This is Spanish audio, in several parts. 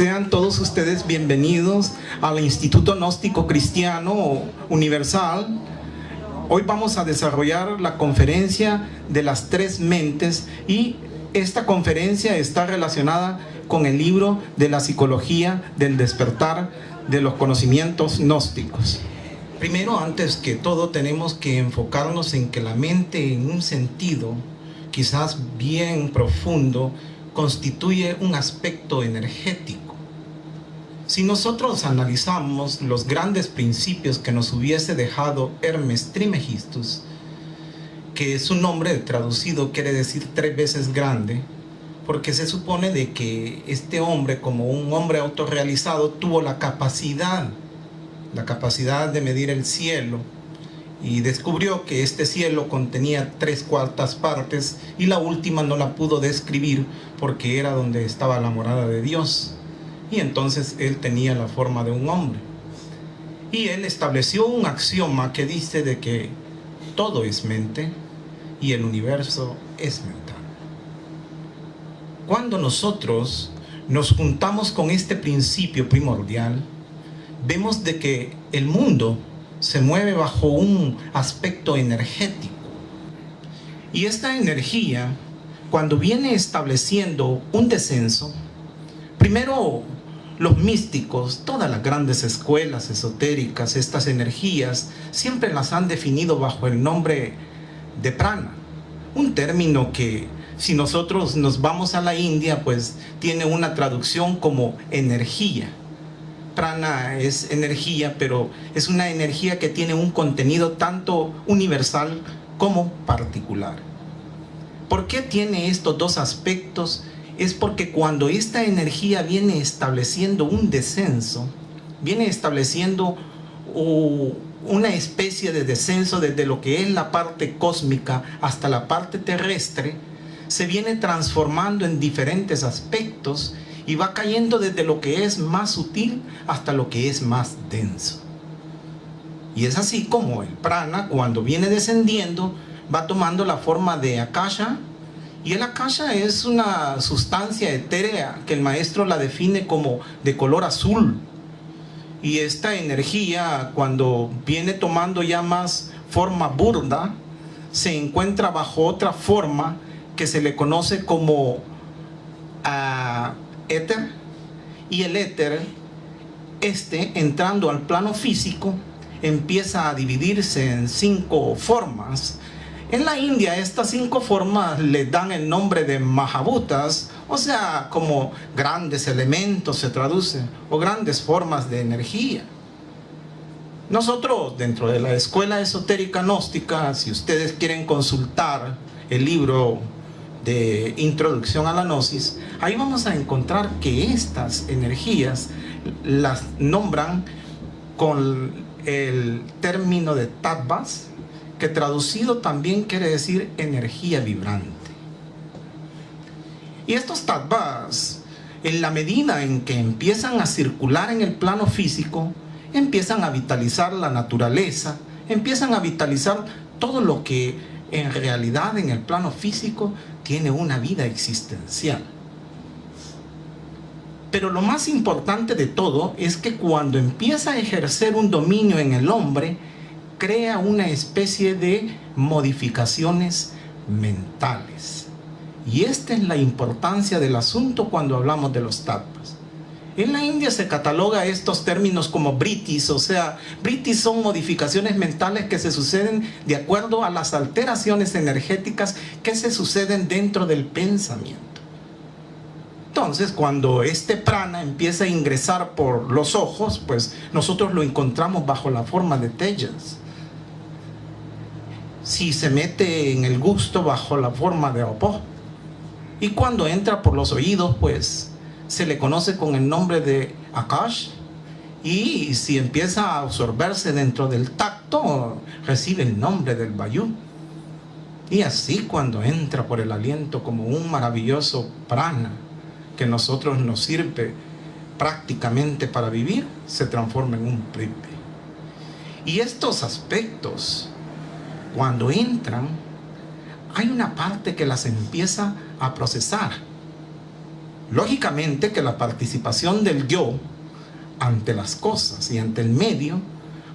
Sean todos ustedes bienvenidos al Instituto Gnóstico Cristiano Universal. Hoy vamos a desarrollar la conferencia de las tres mentes y esta conferencia está relacionada con el libro de la psicología del despertar de los conocimientos gnósticos. Primero, antes que todo, tenemos que enfocarnos en que la mente, en un sentido quizás bien profundo, constituye un aspecto energético. Si nosotros analizamos los grandes principios que nos hubiese dejado Hermes Trismegistus, que su nombre traducido quiere decir 3 veces grande, porque se supone de que este hombre, como un hombre autorrealizado, tuvo la capacidad de medir el cielo y descubrió que este cielo contenía 3/4 partes y la última no la pudo describir porque era donde estaba la morada de Dios, y entonces él tenía la forma de un hombre y él estableció un axioma que dice de que todo es mente y el universo es mental. Cuando nosotros nos juntamos con este principio primordial, vemos de que el mundo se mueve bajo un aspecto energético. Y esta energía, cuando viene estableciendo un descenso, primero los místicos, todas las grandes escuelas esotéricas, estas energías, siempre las han definido bajo el nombre de prana. Un término que, si nosotros nos vamos a la India, pues tiene una traducción como energía. Prana es energía, pero es una energía que tiene un contenido tanto universal como particular. ¿Por qué tiene estos dos aspectos? Es porque cuando esta energía viene estableciendo un descenso, viene estableciendo una especie de descenso desde lo que es la parte cósmica hasta la parte terrestre, se viene transformando en diferentes aspectos y va cayendo desde lo que es más sutil hasta lo que es más denso. Y es así como el prana, cuando viene descendiendo, va tomando la forma de akasha, y el akasha es una sustancia etérea que el maestro la define como de color azul. Y esta energía, cuando viene tomando ya más forma burda, se encuentra bajo otra forma que se le conoce como éter, y el éter, entrando al plano físico, empieza a dividirse en 5 formas. En la India estas 5 formas le dan el nombre de Mahabhutas, o sea, como grandes elementos se traduce, o grandes formas de energía. Nosotros, dentro de la escuela esotérica gnóstica, si ustedes quieren consultar el libro de Introducción a la Gnosis, ahí vamos a encontrar que estas energías las nombran con el término de tattvas, que traducido también quiere decir energía vibrante. Y estos tattvas, en la medida en que empiezan a circular en el plano físico, empiezan a vitalizar la naturaleza, empiezan a vitalizar todo lo que en realidad en el plano físico tiene una vida existencial. Pero lo más importante de todo es que cuando empieza a ejercer un dominio en el hombre, crea una especie de modificaciones mentales. Y esta es la importancia del asunto cuando hablamos de los tattvas. En la India se cataloga estos términos como vrittis, o sea, vrittis son modificaciones mentales que se suceden de acuerdo a las alteraciones energéticas que se suceden dentro del pensamiento. Entonces, cuando este prana empieza a ingresar por los ojos, pues nosotros lo encontramos bajo la forma de tejas. Si se mete en el gusto, bajo la forma de opó. Y cuando entra por los oídos, pues se le conoce con el nombre de akash. Y si empieza a absorberse dentro del tacto, recibe el nombre del vayu. Y así, cuando entra por el aliento como un maravilloso prana que a nosotros nos sirve prácticamente para vivir, se transforma en un prithvi. Y estos aspectos, cuando entran, hay una parte que las empieza a procesar. Lógicamente que la participación del yo ante las cosas y ante el medio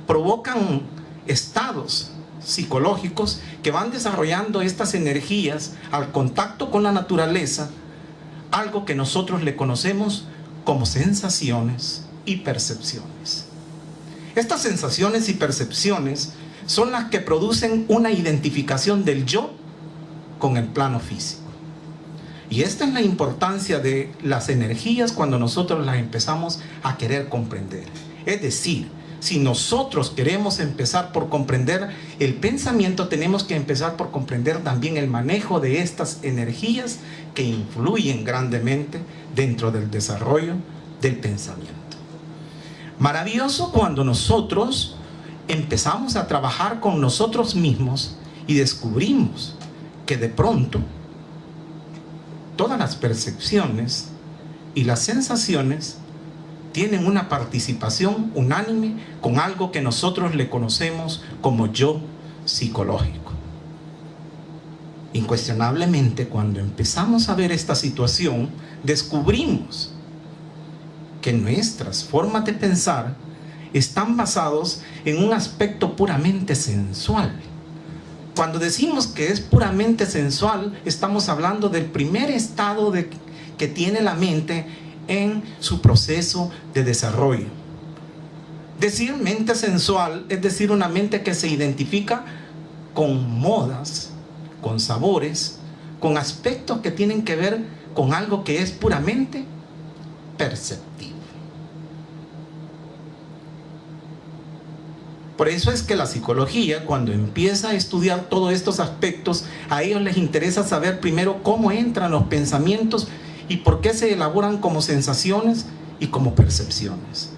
provocan estados psicológicos que van desarrollando estas energías al contacto con la naturaleza, algo que nosotros le conocemos como sensaciones y percepciones. Estas sensaciones y percepciones son las que producen una identificación del yo con el plano físico. Y esta es la importancia de las energías cuando nosotros las empezamos a querer comprender. Es decir, si nosotros queremos empezar por comprender el pensamiento, tenemos que empezar por comprender también el manejo de estas energías que influyen grandemente dentro del desarrollo del pensamiento. Maravilloso cuando nosotros empezamos a trabajar con nosotros mismos y descubrimos que de pronto todas las percepciones y las sensaciones tienen una participación unánime con algo que nosotros le conocemos como yo psicológico. Incuestionablemente, cuando empezamos a ver esta situación, descubrimos que nuestras formas de pensar están basados en un aspecto puramente sensual. Cuando decimos que es puramente sensual, estamos hablando del primer estado que tiene la mente en su proceso de desarrollo. Decir mente sensual es decir una mente que se identifica con modas, con sabores, con aspectos que tienen que ver con algo que es puramente perceptivo. Por eso es que la psicología, cuando empieza a estudiar todos estos aspectos, a ellos les interesa saber primero cómo entran los pensamientos y por qué se elaboran como sensaciones y como percepciones.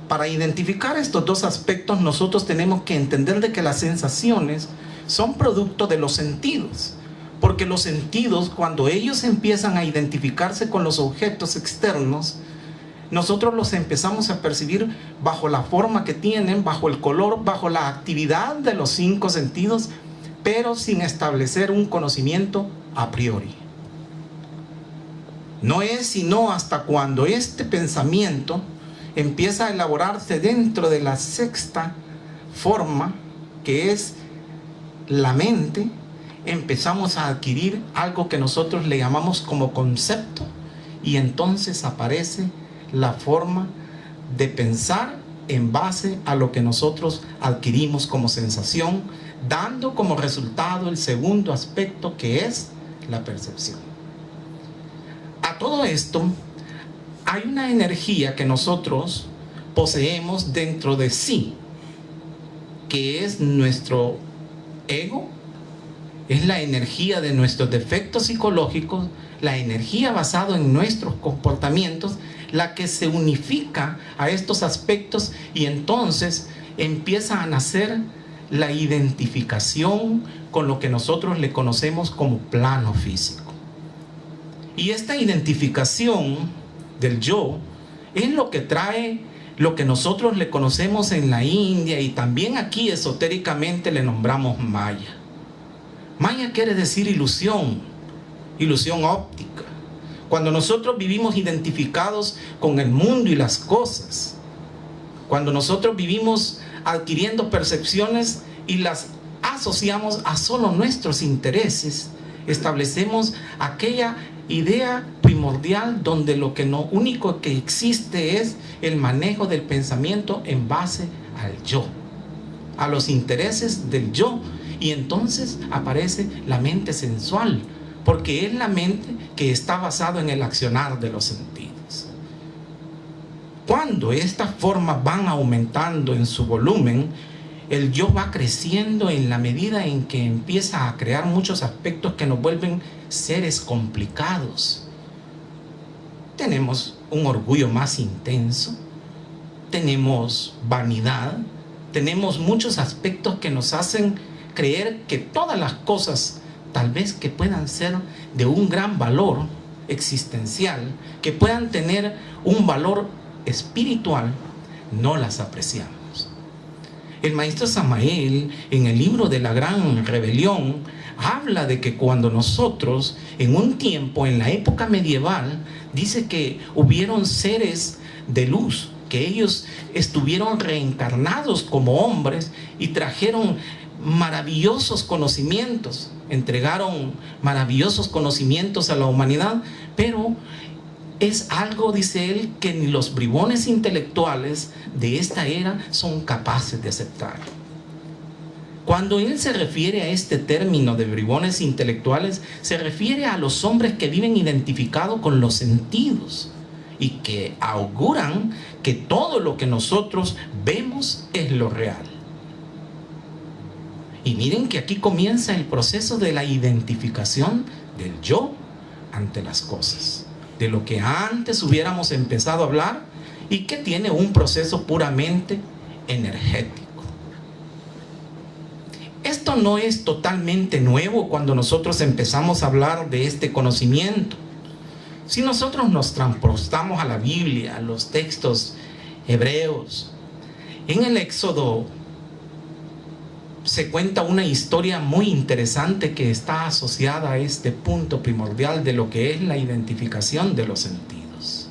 Para identificar estos dos aspectos, nosotros tenemos que entender de que las sensaciones son producto de los sentidos, porque los sentidos, cuando ellos empiezan a identificarse con los objetos externos, nosotros los empezamos a percibir bajo la forma que tienen, bajo el color, bajo la actividad de los 5 sentidos, pero sin establecer un conocimiento a priori. No es sino hasta cuando este pensamiento empieza a elaborarse dentro de la 6ª forma, que es la mente, empezamos a adquirir algo que nosotros le llamamos como concepto, y entonces aparece la forma de pensar en base a lo que nosotros adquirimos como sensación, dando como resultado el segundo aspecto, que es la percepción. A todo esto, hay una energía que nosotros poseemos dentro de sí, que es nuestro ego, es la energía de nuestros defectos psicológicos, la energía basada en nuestros comportamientos, la que se unifica a estos aspectos y entonces empieza a nacer la identificación con lo que nosotros le conocemos como plano físico. Y esta identificación del yo es lo que trae lo que nosotros le conocemos en la India y también aquí esotéricamente le nombramos Maya. Maya quiere decir ilusión, ilusión óptica. Cuando nosotros vivimos identificados con el mundo y las cosas, cuando nosotros vivimos adquiriendo percepciones y las asociamos a solo nuestros intereses, establecemos aquella idea primordial donde lo único que existe es el manejo del pensamiento en base al yo, a los intereses del yo, y entonces aparece la mente sensual, porque es la mente que está basada en el accionar de los sentidos. Cuando estas formas van aumentando en su volumen, el yo va creciendo en la medida en que empieza a crear muchos aspectos que nos vuelven seres complicados. Tenemos un orgullo más intenso, tenemos vanidad, tenemos muchos aspectos que nos hacen creer que todas las cosas tal vez que puedan ser de un gran valor existencial, que puedan tener un valor espiritual, no las apreciamos. El maestro Samael, en el libro de la Gran Rebelión, habla de que cuando nosotros, en un tiempo, en la época medieval, Dice que hubieron seres de luz, que ellos estuvieron reencarnados como hombres y trajeron maravillosos conocimientos, entregaron maravillosos conocimientos a la humanidad, pero es algo, dice él, que ni los bribones intelectuales de esta era son capaces de aceptar. Cuando él se refiere a este término de bribones intelectuales, se refiere a los hombres que viven identificados con los sentidos y que auguran que todo lo que nosotros vemos es lo real. Y miren que aquí comienza el proceso de la identificación del yo ante las cosas, de lo que antes hubiéramos empezado a hablar y que tiene un proceso puramente energético. Esto no es totalmente nuevo cuando nosotros empezamos a hablar de este conocimiento. Si nosotros nos transportamos a la Biblia, a los textos hebreos, en el Éxodo se cuenta una historia muy interesante que está asociada a este punto primordial de lo que es la identificación de los sentidos.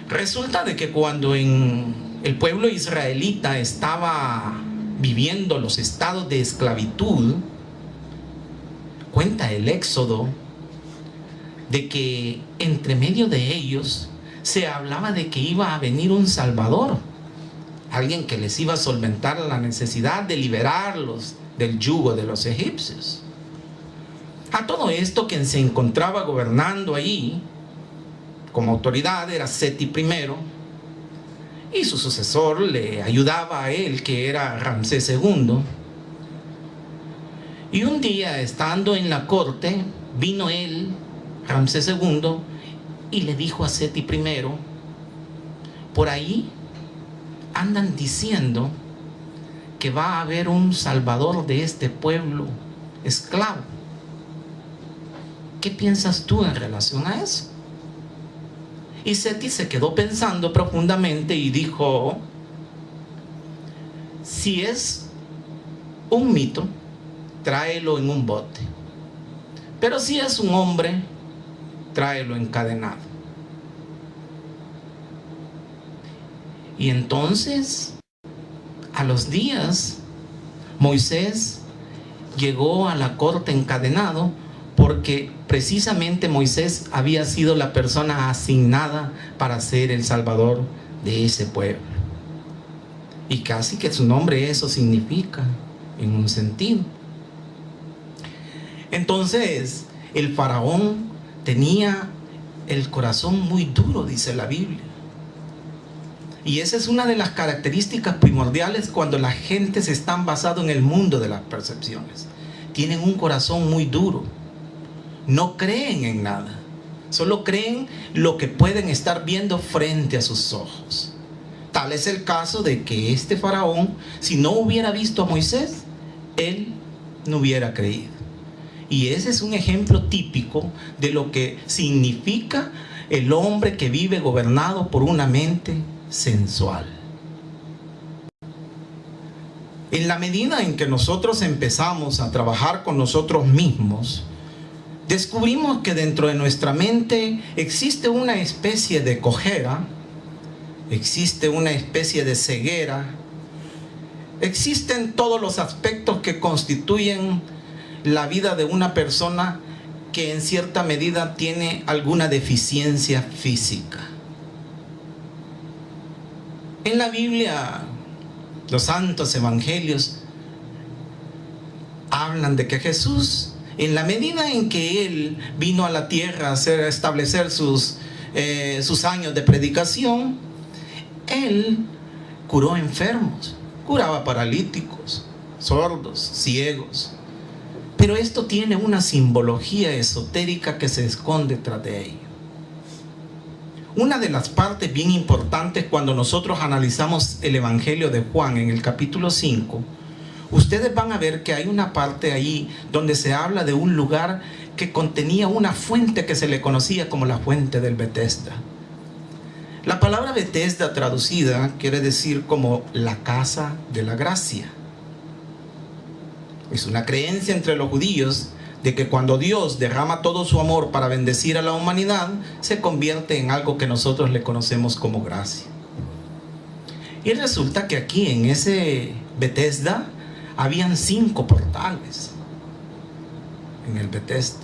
Resulta de que cuando el pueblo israelita estaba viviendo los estados de esclavitud, cuenta el Éxodo de que entre medio de ellos se hablaba de que iba a venir un Salvador, alguien que les iba a solventar la necesidad de liberarlos del yugo de los egipcios. A todo esto, quien se encontraba gobernando allí como autoridad era Seti I, y su sucesor le ayudaba a él, que era Ramsés II. Y un día, estando en la corte, vino él, Ramsés II, y le dijo a Seti I: por ahí andan diciendo que va a haber un salvador de este pueblo esclavo. ¿Qué piensas tú en relación a eso? Y Seti se quedó pensando profundamente y dijo: si es un mito, tráelo en un bote, pero si es un hombre, tráelo encadenado. Y entonces, a los días, Moisés llegó a la corte encadenado, porque precisamente Moisés había sido la persona asignada para ser el salvador de ese pueblo. Y casi que su nombre eso significa, en un sentido. Entonces, el faraón tenía el corazón muy duro, dice la Biblia. Y esa es una de las características primordiales cuando la gente se está basado en el mundo de las percepciones. Tienen un corazón muy duro. No creen en nada. Solo creen lo que pueden estar viendo frente a sus ojos. Tal es el caso de que este faraón, si no hubiera visto a Moisés, él no hubiera creído. Y ese es un ejemplo típico de lo que significa el hombre que vive gobernado por una mente sensual. En la medida en que nosotros empezamos a trabajar con nosotros mismos, descubrimos que dentro de nuestra mente existe una especie de cojera, existe una especie de ceguera, existen todos los aspectos que constituyen la vida de una persona que en cierta medida tiene alguna deficiencia física. En la Biblia, los santos evangelios hablan de que Jesús, en la medida en que Él vino a la tierra a establecer sus años de predicación, Él curó enfermos, curaba paralíticos, sordos, ciegos. Pero esto tiene una simbología esotérica que se esconde tras de ello. Una de las partes bien importantes cuando nosotros analizamos el Evangelio de Juan en el capítulo 5, ustedes van a ver que hay una parte ahí donde se habla de un lugar que contenía una fuente que se le conocía como la fuente del Betesda. La palabra Betesda traducida quiere decir como la casa de la gracia. Es una creencia entre los judíos de que cuando Dios derrama todo su amor para bendecir a la humanidad, se convierte en algo que nosotros le conocemos como gracia. Y resulta que aquí en ese Betesda habían 5 portales en el Betesda.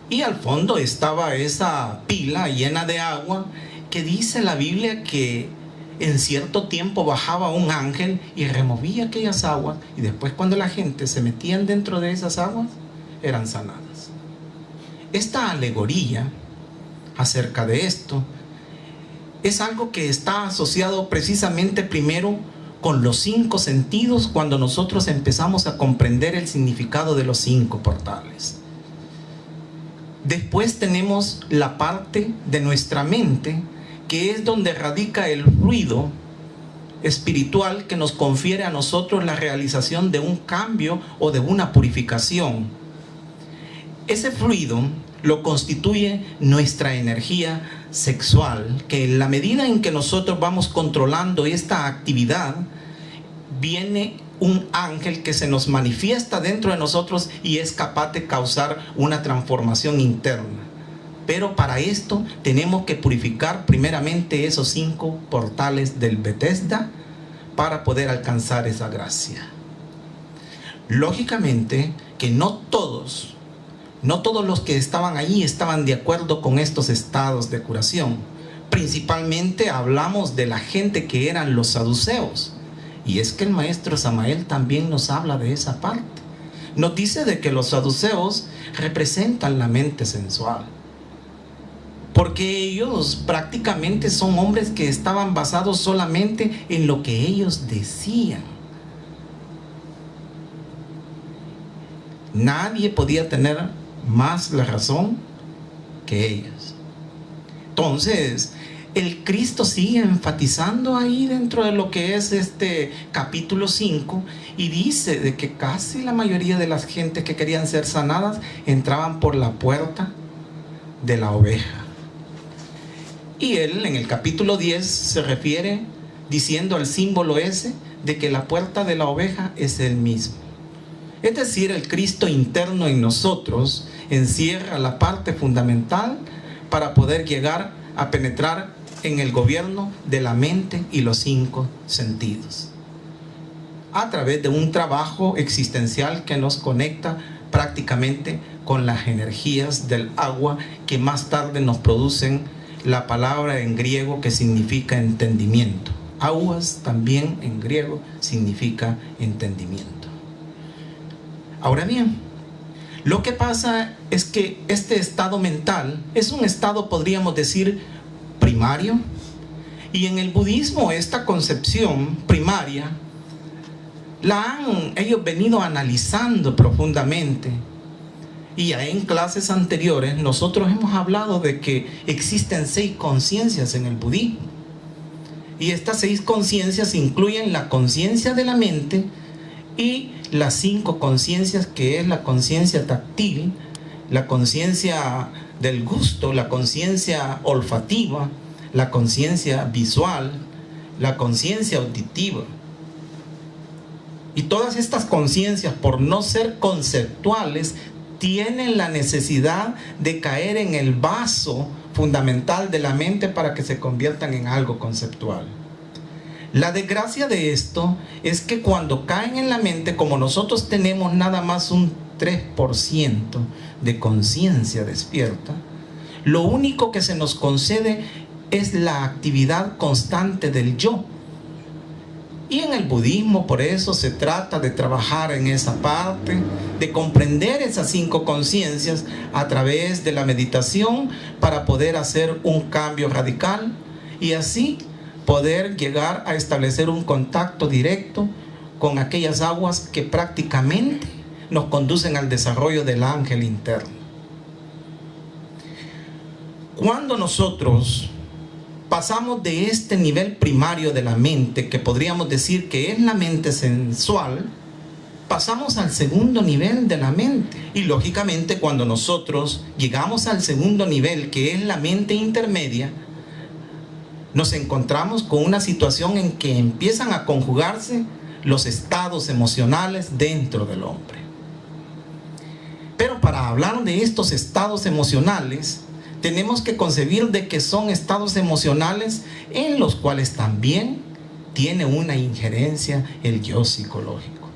Y al fondo estaba esa pila llena de agua que dice la Biblia que en cierto tiempo bajaba un ángel y removía aquellas aguas, y después cuando la gente se metía dentro de esas aguas, eran sanadas. Esta alegoría acerca de esto es algo que está asociado precisamente primero con los 5 sentidos, cuando nosotros empezamos a comprender el significado de los 5 portales. Después tenemos la parte de nuestra mente, que es donde radica el ruido espiritual que nos confiere a nosotros la realización de un cambio o de una purificación. Ese fluido lo constituye nuestra energía sexual, que en la medida en que nosotros vamos controlando esta actividad, viene un ángel que se nos manifiesta dentro de nosotros y es capaz de causar una transformación interna. Pero para esto tenemos que purificar primeramente esos 5 portales del Betesda para poder alcanzar esa gracia. Lógicamente que no todos los que estaban allí estaban de acuerdo con estos estados de curación. Principalmente hablamos de la gente que eran los saduceos. Y es que el maestro Samael también nos habla de esa parte. Nos dice de que los saduceos representan la mente sensual, porque ellos prácticamente son hombres que estaban basados solamente en lo que ellos decían. Nadie podía tener más la razón que ellos. Entonces, el Cristo sigue enfatizando ahí dentro de lo que es este capítulo 5, y dice de que casi la mayoría de las gentes que querían ser sanadas entraban por la puerta de la oveja. Y él en el capítulo 10 se refiere diciendo al símbolo ese de que la puerta de la oveja es el mismo. Es decir, el Cristo interno en nosotros encierra la parte fundamental para poder llegar a penetrar en el gobierno de la mente y los 5 sentidos, a través de un trabajo existencial que nos conecta prácticamente con las energías del agua, que más tarde nos producen la palabra en griego que significa entendimiento. Aguas también en griego significa entendimiento. Ahora bien, lo que pasa es que este estado mental es un estado, podríamos decir, primario, y en el budismo esta concepción primaria la han ellos venido analizando profundamente. Y ya en clases anteriores nosotros hemos hablado de que existen 6 conciencias en el budismo, y estas 6 conciencias incluyen la conciencia de la mente y las 5 conciencias, que es la conciencia táctil, la conciencia del gusto, la conciencia olfativa, la conciencia visual, la conciencia auditiva. Y todas estas conciencias, por no ser conceptuales, tienen la necesidad de caer en el vaso fundamental de la mente para que se conviertan en algo conceptual. La desgracia de esto es que cuando caen en la mente, como nosotros tenemos nada más un 3% de conciencia despierta, lo único que se nos concede es la actividad constante del yo. Y en el budismo por eso se trata de trabajar en esa parte, de comprender esas 5 conciencias a través de la meditación para poder hacer un cambio radical y así poder llegar a establecer un contacto directo con aquellas aguas que prácticamente nos conducen al desarrollo del ángel interno. Cuando nosotros pasamos de este nivel primario de la mente, que podríamos decir que es la mente sensual, pasamos al segundo nivel de la mente. Y lógicamente cuando nosotros llegamos al segundo nivel, que es la mente intermedia, nos encontramos con una situación en que empiezan a conjugarse los estados emocionales dentro del hombre. Ahora, para hablar de estos estados emocionales, tenemos que concebir de que son estados emocionales en los cuales también tiene una injerencia el yo psicológico.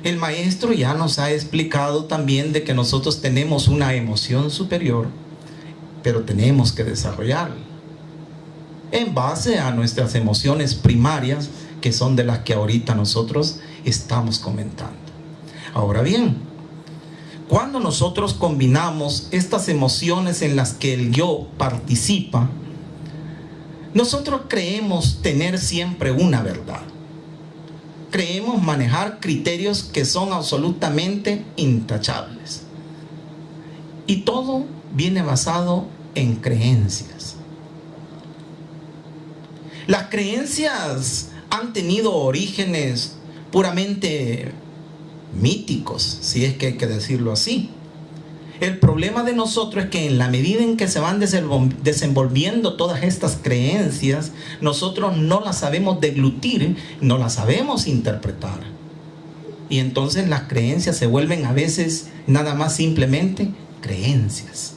El maestro ya nos ha explicado también de que nosotros tenemos una emoción superior, pero tenemos que desarrollarla en base a nuestras emociones primarias, que son de las que ahorita nosotros estamos comentando. Ahora bien, cuando nosotros combinamos estas emociones en las que el yo participa, nosotros creemos tener siempre una verdad. Creemos manejar criterios que son absolutamente intachables. Y todo viene basado en creencias. Las creencias han tenido orígenes puramente míticos, si es que hay que decirlo así. El problema de nosotros es que en la medida en que se van desenvolviendo todas estas creencias, nosotros no las sabemos deglutir, no las sabemos interpretar. Y entonces las creencias se vuelven a veces nada más simplemente creencias.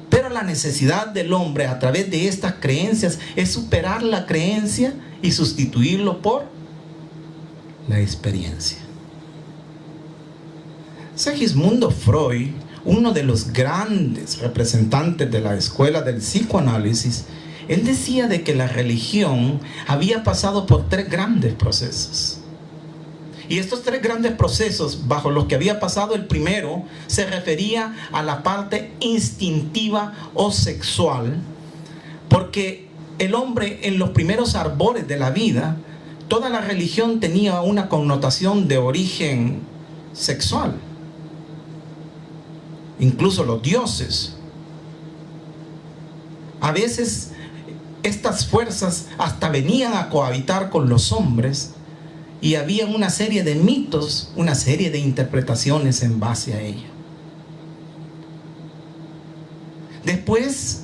Pero la necesidad del hombre a través de estas creencias es superar la creencia y sustituirlo por la experiencia. Segismundo Freud, uno de los grandes representantes de la escuela del psicoanálisis, él decía de que la religión había pasado por 3 grandes procesos. Y estos 3 grandes procesos bajo los que había pasado, el primero se refería a la parte instintiva o sexual, porque el hombre en los primeros arbores de la vida, toda la religión tenía una connotación de origen sexual. Incluso los dioses. A veces estas fuerzas hasta venían a cohabitar con los hombres y había una serie de mitos, una serie de interpretaciones en base a ello. Después,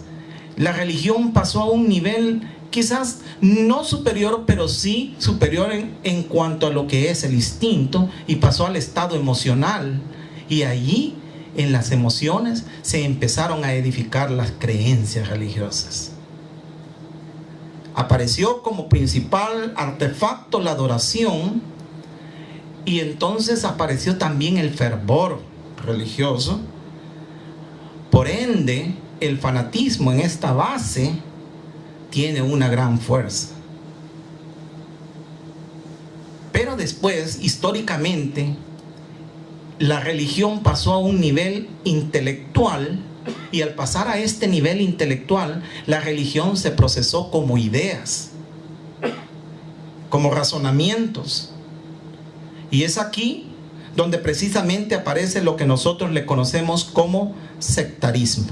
la religión pasó a un nivel quizás no superior, pero sí superior en cuanto a lo que es el instinto, y pasó al estado emocional. Y allí, en las emociones, se empezaron a edificar las creencias religiosas. Apareció como principal artefacto la adoración, y entonces apareció también el fervor religioso. Por ende, el fanatismo en esta base tiene una gran fuerza. Pero después, históricamente, la religión pasó a un nivel intelectual, y al pasar a este nivel intelectual, la religión se procesó como ideas, como razonamientos. Y es aquí donde precisamente aparece lo que nosotros le conocemos como sectarismo.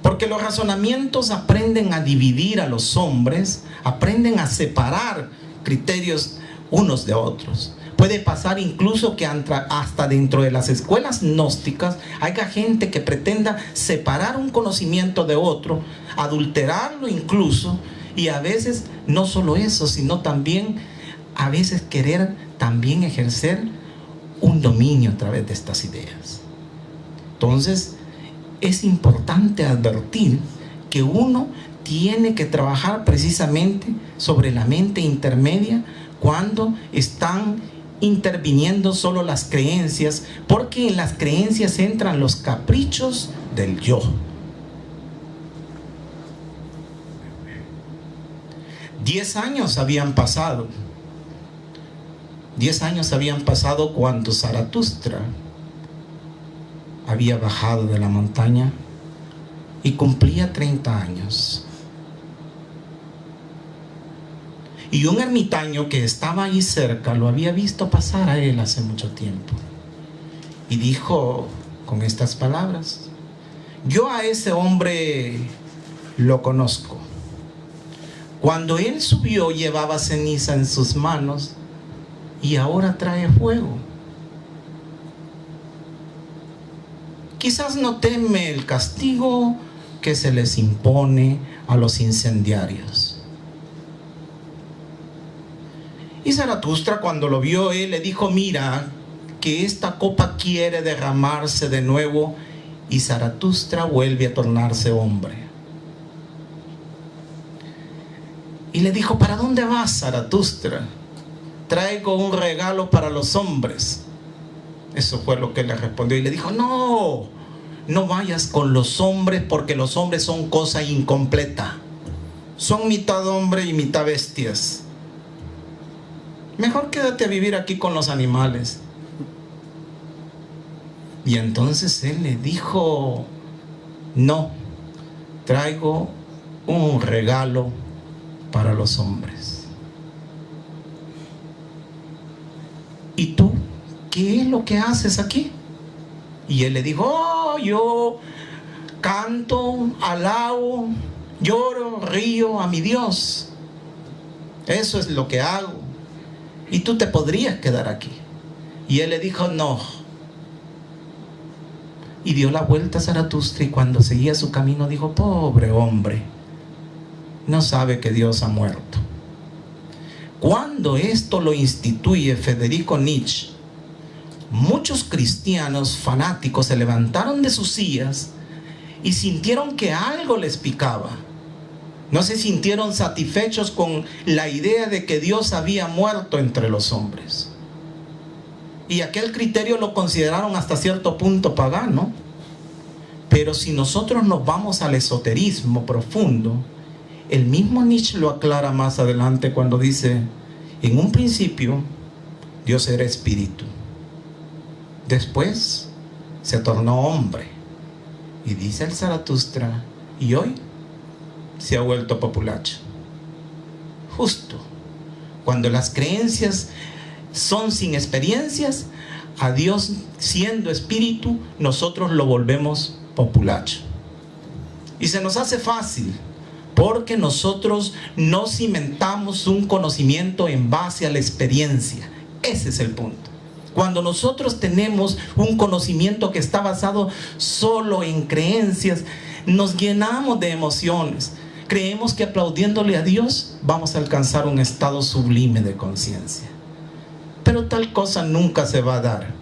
Porque los razonamientos aprenden a dividir a los hombres, aprenden a separar criterios unos de otros. Puede pasar incluso que hasta dentro de las escuelas gnósticas haya gente que pretenda separar un conocimiento de otro, adulterarlo incluso, y a veces no solo eso, sino también a veces querer también ejercer un dominio a través de estas ideas. Entonces, es importante advertir que uno tiene que trabajar precisamente sobre la mente intermedia cuando están interviniendo solo las creencias, porque en las creencias entran los caprichos del yo. Diez años habían pasado cuando Zaratustra había bajado de la montaña y cumplía 30 años. Y un ermitaño que estaba ahí cerca lo había visto pasar a él hace mucho tiempo. Y dijo con estas palabras: yo a ese hombre lo conozco. Cuando él subió llevaba ceniza en sus manos y ahora trae fuego. Quizás no teme el castigo que se les impone a los incendiarios. Y Zaratustra, cuando lo vio, él le dijo: mira, que esta copa quiere derramarse de nuevo, y Zaratustra vuelve a tornarse hombre. Y le dijo: ¿para dónde vas, Zaratustra? Traigo un regalo para los hombres. Eso fue lo que él le respondió, y le dijo: no, no vayas con los hombres, porque los hombres son cosa incompleta. Son mitad hombre y mitad bestias. Mejor quédate a vivir aquí con los animales. Y entonces él le dijo: no, traigo un regalo para los hombres. ¿Y tú qué es lo que haces aquí? Y él le dijo: oh, yo canto, alabo, lloro, río a mi Dios. Eso es lo que hago. Y tú te podrías quedar aquí. Y él le dijo: no. Y dio la vuelta a Zaratustra, y cuando seguía su camino dijo: pobre hombre, no sabe que Dios ha muerto. Cuando esto lo instituye Federico Nietzsche, muchos cristianos fanáticos se levantaron de sus sillas y sintieron que algo les picaba. No se sintieron satisfechos con la idea de que Dios había muerto entre los hombres. Y aquel criterio lo consideraron hasta cierto punto pagano. Pero si nosotros nos vamos al esoterismo profundo, el mismo Nietzsche lo aclara más adelante cuando dice: en un principio Dios era espíritu, después se tornó hombre, y dice el Zaratustra, y hoy se ha vuelto populacho. Justo cuando las creencias son sin experiencias, a Dios siendo espíritu, nosotros lo volvemos populacho. Y se nos hace fácil, porque nosotros no cimentamos un conocimiento en base a la experiencia. Ese es el punto. Cuando nosotros tenemos un conocimiento que está basado solo en creencias, nos llenamos de emociones. Creemos que aplaudiéndole a Dios vamos a alcanzar un estado sublime de conciencia. Pero tal cosa nunca se va a dar.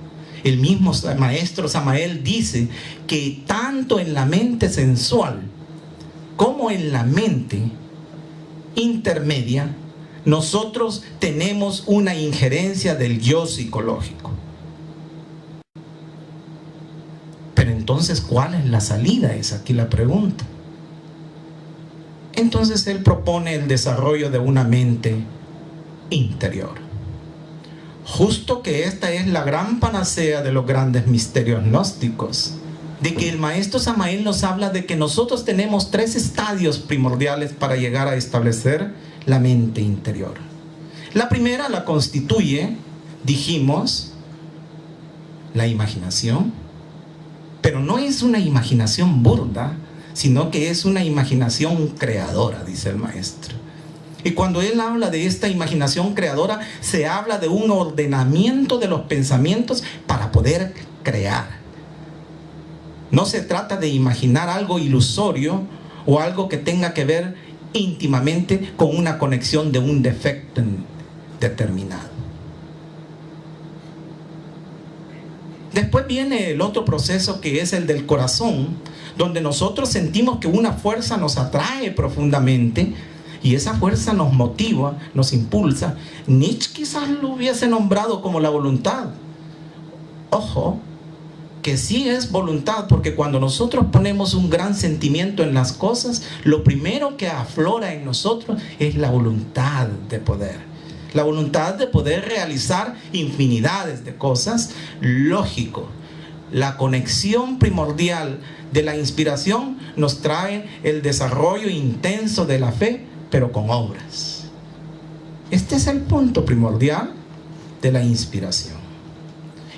El mismo maestro Samael dice que tanto en la mente sensual como en la mente intermedia, nosotros tenemos una injerencia del yo psicológico. Pero entonces, ¿cuál es la salida? Es aquí la pregunta. Entonces él propone el desarrollo de una mente interior. Justo que esta es la gran panacea de los grandes misterios gnósticos, de que el maestro Samael nos habla de que nosotros tenemos 3 estadios primordiales para llegar a establecer la mente interior. La primera la constituye, dijimos, la imaginación, pero no es una imaginación burda, sino que es una imaginación creadora, dice el maestro. Y cuando él habla de esta imaginación creadora, se habla de un ordenamiento de los pensamientos para poder crear. No se trata de imaginar algo ilusorio o algo que tenga que ver íntimamente con una conexión de un defecto determinado. Después viene el otro proceso, que es el del corazón, donde nosotros sentimos que una fuerza nos atrae profundamente y esa fuerza nos motiva, nos impulsa. Nietzsche quizás lo hubiese nombrado como la voluntad. Ojo, que sí es voluntad, porque cuando nosotros ponemos un gran sentimiento en las cosas, lo primero que aflora en nosotros es la voluntad de poder. La voluntad de poder realizar infinidades de cosas. Lógico, la conexión primordial de la inspiración nos trae el desarrollo intenso de la fe, pero con obras. Este es el punto primordial de la inspiración.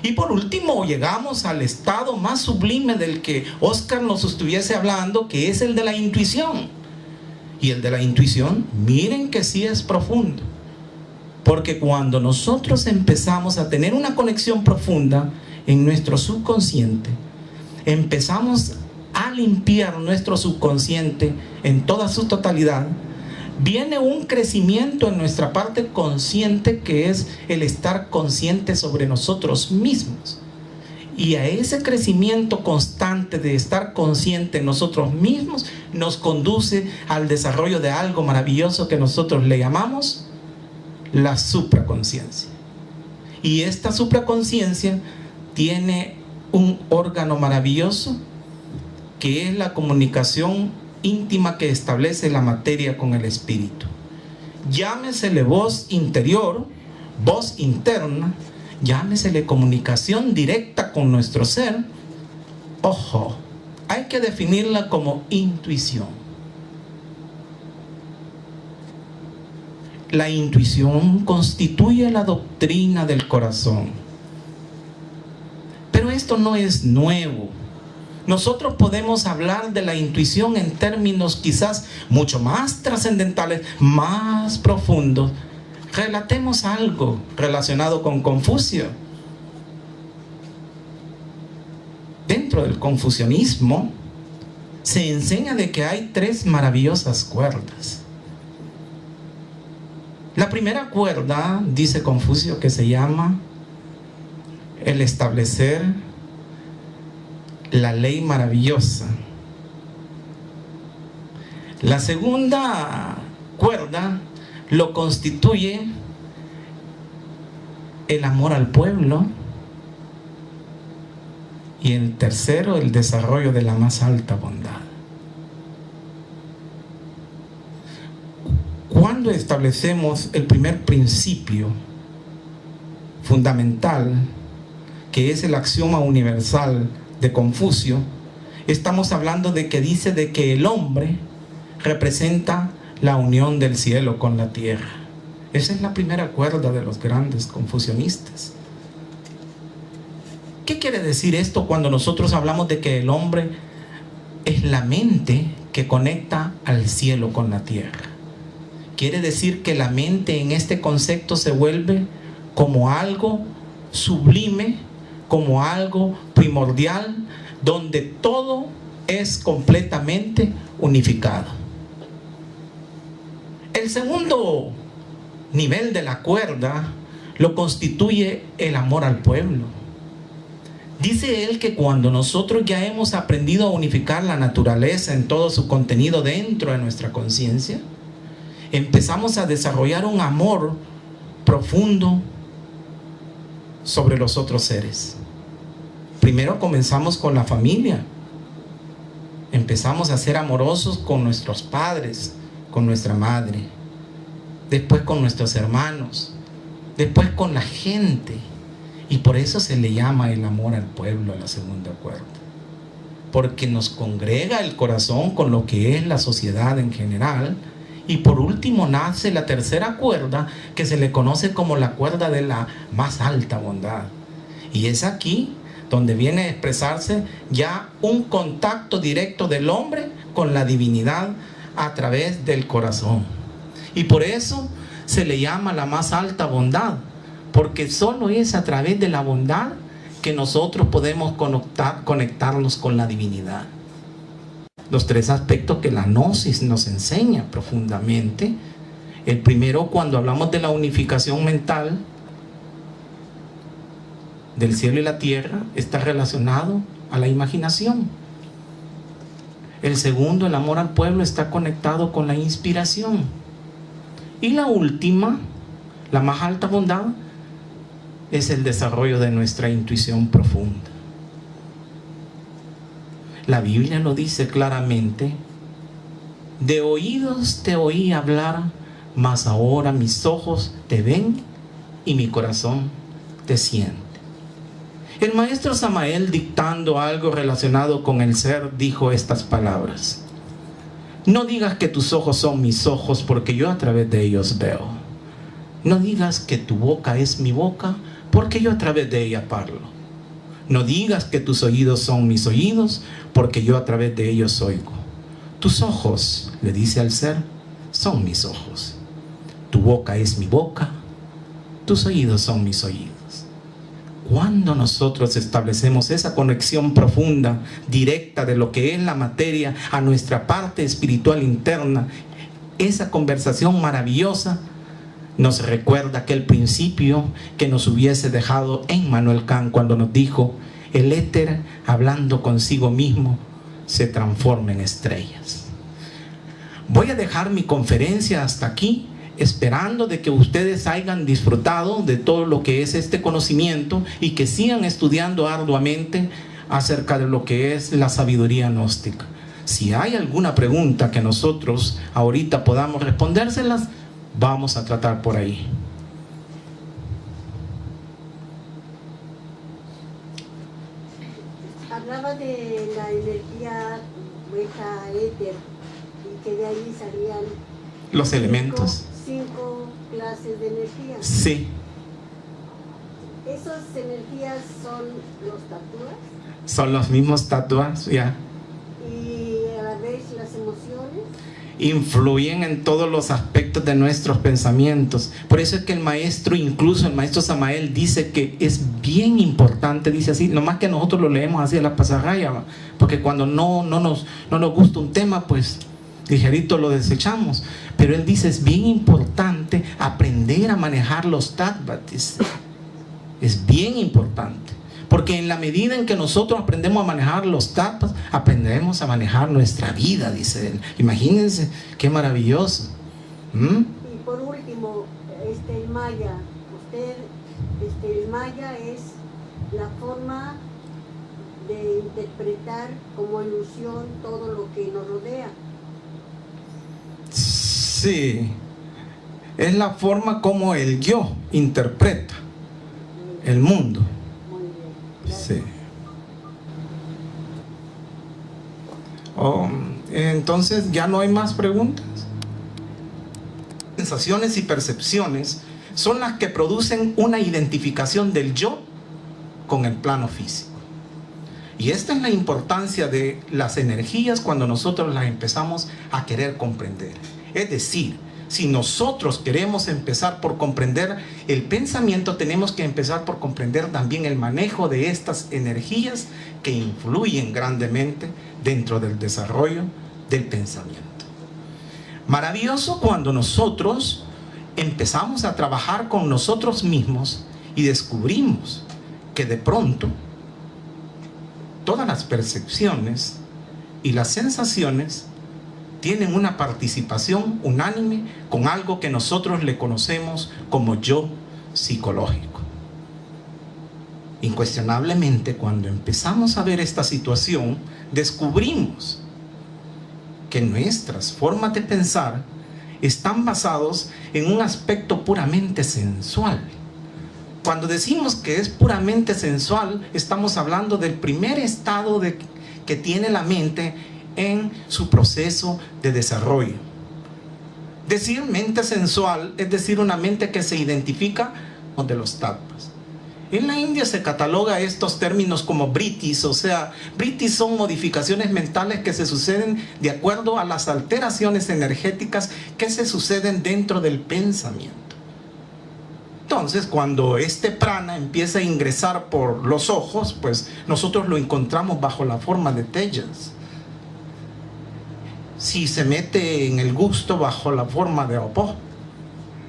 Y por último llegamos al estado más sublime del que Oscar nos estuviese hablando, que es el de la intuición. Y el de la intuición, miren que sí es profundo, porque cuando nosotros empezamos a tener una conexión profunda en nuestro subconsciente, empezamos a limpiar nuestro subconsciente en toda su totalidad, viene un crecimiento en nuestra parte consciente, que es el estar consciente sobre nosotros mismos. Y a ese crecimiento constante de estar consciente en nosotros mismos nos conduce al desarrollo de algo maravilloso que nosotros le llamamos la supraconciencia. Y esta supraconciencia tiene un órgano maravilloso que es la comunicación íntima que establece la materia con el espíritu. Llámesele voz interior, voz interna, llámesele comunicación directa con nuestro ser. Ojo, hay que definirla como intuición. La intuición constituye la doctrina del corazón. Pero esto no es nuevo. Nosotros podemos hablar de la intuición en términos quizás mucho más trascendentales, más profundos. Relatemos algo relacionado con Confucio. Dentro del confucianismo se enseña de que hay 3 maravillosas cuerdas. La primera cuerda, dice Confucio, que se llama el establecer la ley maravillosa. La segunda cuerda lo constituye el amor al pueblo. Y el tercero, el desarrollo de la más alta bondad. Cuando establecemos el primer principio fundamental, que es el axioma universal de Confucio, estamos hablando de que dice de que el hombre representa la unión del cielo con la tierra. Esa es la primera cuerda de los grandes confucianistas. ¿Qué quiere decir esto cuando nosotros hablamos de que el hombre es la mente que conecta al cielo con la tierra? Quiere decir que la mente en este concepto se vuelve como algo sublime, como algo primordial, donde todo es completamente unificado. El segundo nivel de la cuerda lo constituye el amor al pueblo. Dice él que cuando nosotros ya hemos aprendido a unificar la naturaleza en todo su contenido dentro de nuestra conciencia, empezamos a desarrollar un amor profundo sobre los otros seres. Primero comenzamos con la familia. Empezamos a ser amorosos con nuestros padres, con nuestra madre, después con nuestros hermanos, después con la gente. Y por eso se le llama el amor al pueblo a la segunda cuerda, porque nos congrega el corazón con lo que es la sociedad en general. Y por último nace la tercera cuerda, que se le conoce como la cuerda de la más alta bondad. Y es aquí donde viene a expresarse ya un contacto directo del hombre con la divinidad a través del corazón. Y por eso se le llama la más alta bondad, porque solo es a través de la bondad que nosotros podemos conectarnos con la divinidad. Los 3 aspectos que la gnosis nos enseña profundamente. El primero, cuando hablamos de la unificación mental del cielo y la tierra, está relacionado a la imaginación. El segundo, el amor al pueblo, está conectado con la inspiración. Y la última, la más alta bondad, es el desarrollo de nuestra intuición profunda. La Biblia lo dice claramente: de oídos te oí hablar, mas ahora mis ojos te ven y mi corazón te siente. El maestro Samael, dictando algo relacionado con el ser, dijo estas palabras: no digas que tus ojos son mis ojos, porque yo a través de ellos veo. No digas que tu boca es mi boca, porque yo a través de ella parlo. No digas que tus oídos son mis oídos, porque yo a través de ellos oigo. Tus ojos, le dice al ser, son mis ojos. Tu boca es mi boca, tus oídos son mis oídos. Cuando nosotros establecemos esa conexión profunda, directa de lo que es la materia a nuestra parte espiritual interna, esa conversación maravillosa nos recuerda aquel principio que nos hubiese dejado Immanuel Kant cuando nos dijo: el éter, hablando consigo mismo, se transforma en estrellas. Voy a dejar mi conferencia hasta aquí, esperando de que ustedes hayan disfrutado de todo lo que es este conocimiento y que sigan estudiando arduamente acerca de lo que es la sabiduría gnóstica. Si hay alguna pregunta que nosotros ahorita podamos respondérselas, vamos a tratar por ahí. Hablaba de la energía beta éter y que de ahí salían los elementos. Cinco clases de energía. Sí. ¿Esas energías son los tatuas? Son los mismos tatuas, ya. ¿Y a la vez las emociones? Influyen en todos los aspectos de nuestros pensamientos. Por eso es que el maestro, incluso el maestro Samael, dice que es bien importante, dice así, nomás que nosotros lo leemos así a la pasarraya, porque cuando no nos gusta un tema, pues ligerito lo desechamos. Pero él dice, es bien importante aprender a manejar los tattvas. Es bien importante, porque en la medida en que nosotros aprendemos a manejar los tattvas, aprendemos a manejar nuestra vida, dice él. Imagínense qué maravilloso. Y por último, el maya. El maya es la forma de interpretar como ilusión todo lo que nos rodea. Sí, es la forma como el yo interpreta el mundo. Muy bien. Sí. Entonces, ¿ya no hay más preguntas? Sensaciones y percepciones son las que producen una identificación del yo con el plano físico. Y esta es la importancia de las energías cuando nosotros las empezamos a querer comprender. Es decir, si nosotros queremos empezar por comprender el pensamiento, tenemos que empezar por comprender también el manejo de estas energías que influyen grandemente dentro del desarrollo del pensamiento. Maravilloso cuando nosotros empezamos a trabajar con nosotros mismos y descubrimos que de pronto todas las percepciones y las sensaciones tienen una participación unánime con algo que nosotros le conocemos como yo psicológico. Incuestionablemente, cuando empezamos a ver esta situación, descubrimos que nuestras formas de pensar están basados en un aspecto puramente sensual. Cuando decimos que es puramente sensual, estamos hablando del primer estado que tiene la mente en su proceso de desarrollo. Decir mente sensual es decir una mente que se identifica con de los tattvas. En la India se cataloga estos términos como vrittis, o sea, vrittis son modificaciones mentales que se suceden de acuerdo a las alteraciones energéticas que se suceden dentro del pensamiento. Entonces, cuando este prana empieza a ingresar por los ojos, pues nosotros lo encontramos bajo la forma de tejas. Si se mete en el gusto, bajo la forma de opó.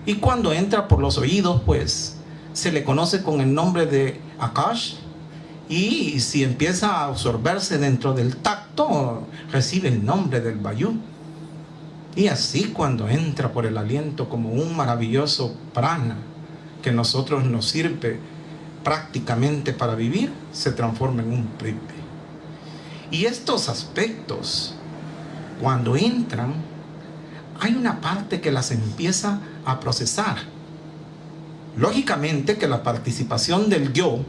Y cuando entra por los oídos, pues se le conoce con el nombre de akash. Y si empieza a absorberse dentro del tacto, recibe el nombre del vayu. Y así cuando entra por el aliento como un maravilloso prana que a nosotros nos sirve prácticamente para vivir, se transforma en un prithvi. Y estos aspectos, cuando entran, hay una parte que las empieza a procesar. Lógicamente que la participación del yo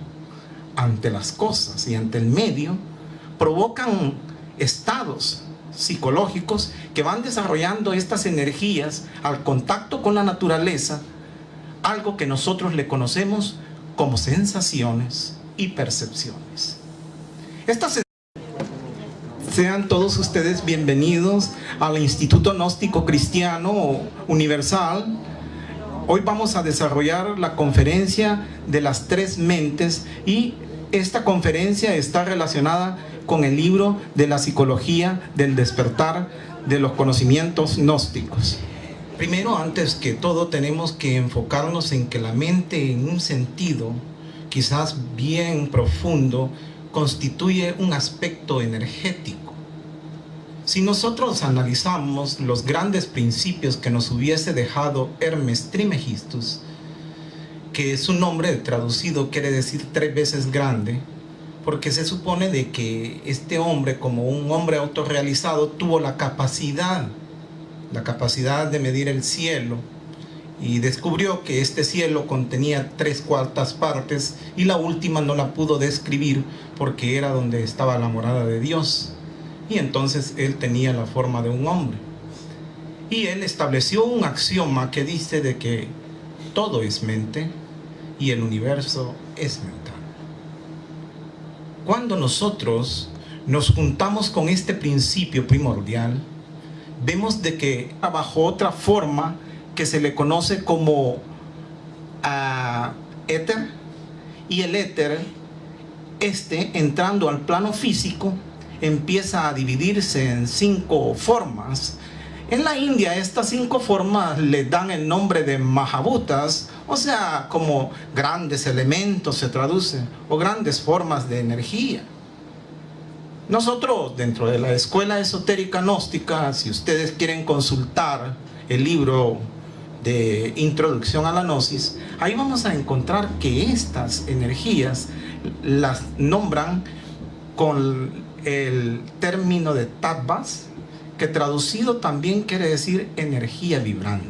ante las cosas y ante el medio provocan estados psicológicos que van desarrollando estas energías al contacto con la naturaleza, algo que nosotros le conocemos como sensaciones y percepciones. Sean todos ustedes bienvenidos al Instituto Gnóstico Cristiano Universal. Hoy vamos a desarrollar la conferencia de las tres mentes y esta conferencia está relacionada con el libro de la psicología del despertar de los conocimientos gnósticos. Primero, antes que todo, tenemos que enfocarnos en que la mente, en un sentido quizás bien profundo, constituye un aspecto energético. Si nosotros analizamos los grandes principios que nos hubiese dejado Hermes Trismegistus, que su nombre traducido quiere decir 3 veces grande, porque se supone de que este hombre, como un hombre autorrealizado, tuvo la capacidad de medir el cielo, y descubrió que este cielo contenía 3/4 partes y la última no la pudo describir porque era donde estaba la morada de Dios, y entonces él tenía la forma de un hombre, y él estableció un axioma que dice de que todo es mente y el universo es mental. Cuando nosotros nos juntamos con este principio primordial, vemos de que bajo otra forma que se le conoce como éter, y el éter, entrando al plano físico, empieza a dividirse en 5 formas. En la India estas 5 formas le dan el nombre de Mahabhutas, o sea, como grandes elementos se traduce, o grandes formas de energía. Nosotros, dentro de la escuela esotérica gnóstica, si ustedes quieren consultar el libro de Introducción a la Gnosis, ahí vamos a encontrar que estas energías las nombran con el término de tattvas, que traducido también quiere decir energía vibrante.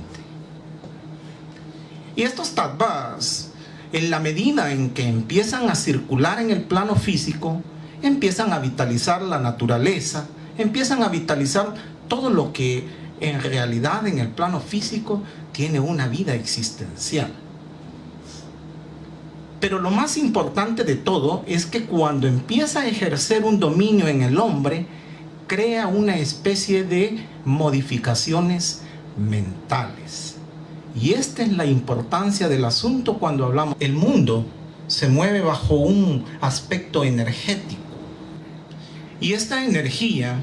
Y estos tattvas, en la medida en que empiezan a circular en el plano físico, empiezan a vitalizar la naturaleza, empiezan a vitalizar todo lo que en realidad en el plano físico tiene una vida existencial. Pero lo más importante de todo es que cuando empieza a ejercer un dominio en el hombre, crea una especie de modificaciones mentales. Y esta es la importancia del asunto cuando hablamos. El mundo se mueve bajo un aspecto energético. Y esta energía,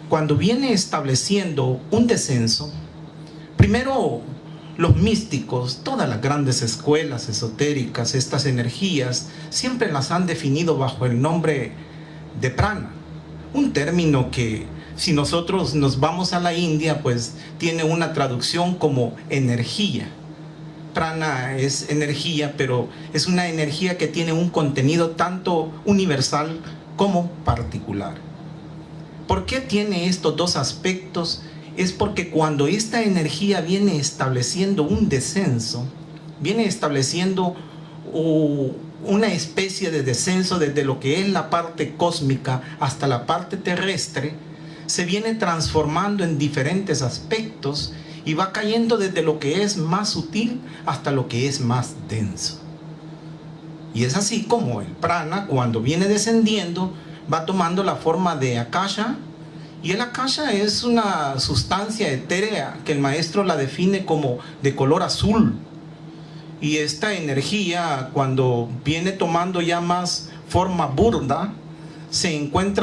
cuando viene estableciendo un descenso, primero los místicos, todas las grandes escuelas esotéricas, estas energías, siempre las han definido bajo el nombre de prana. Un término que, si nosotros nos vamos a la India, pues tiene una traducción como energía. Prana es energía, pero es una energía que tiene un contenido tanto universal como particular. ¿Por qué tiene estos 2 aspectos? Es porque cuando esta energía viene estableciendo un descenso, viene estableciendo una especie de descenso desde lo que es la parte cósmica hasta la parte terrestre, se viene transformando en diferentes aspectos y va cayendo desde lo que es más sutil hasta lo que es más denso. Y es así como el prana, cuando viene descendiendo, va tomando la forma de akasha, y el akasha es una sustancia etérea que el maestro la define como de color azul. Y esta energía, cuando viene tomando ya más forma burda, se encuentra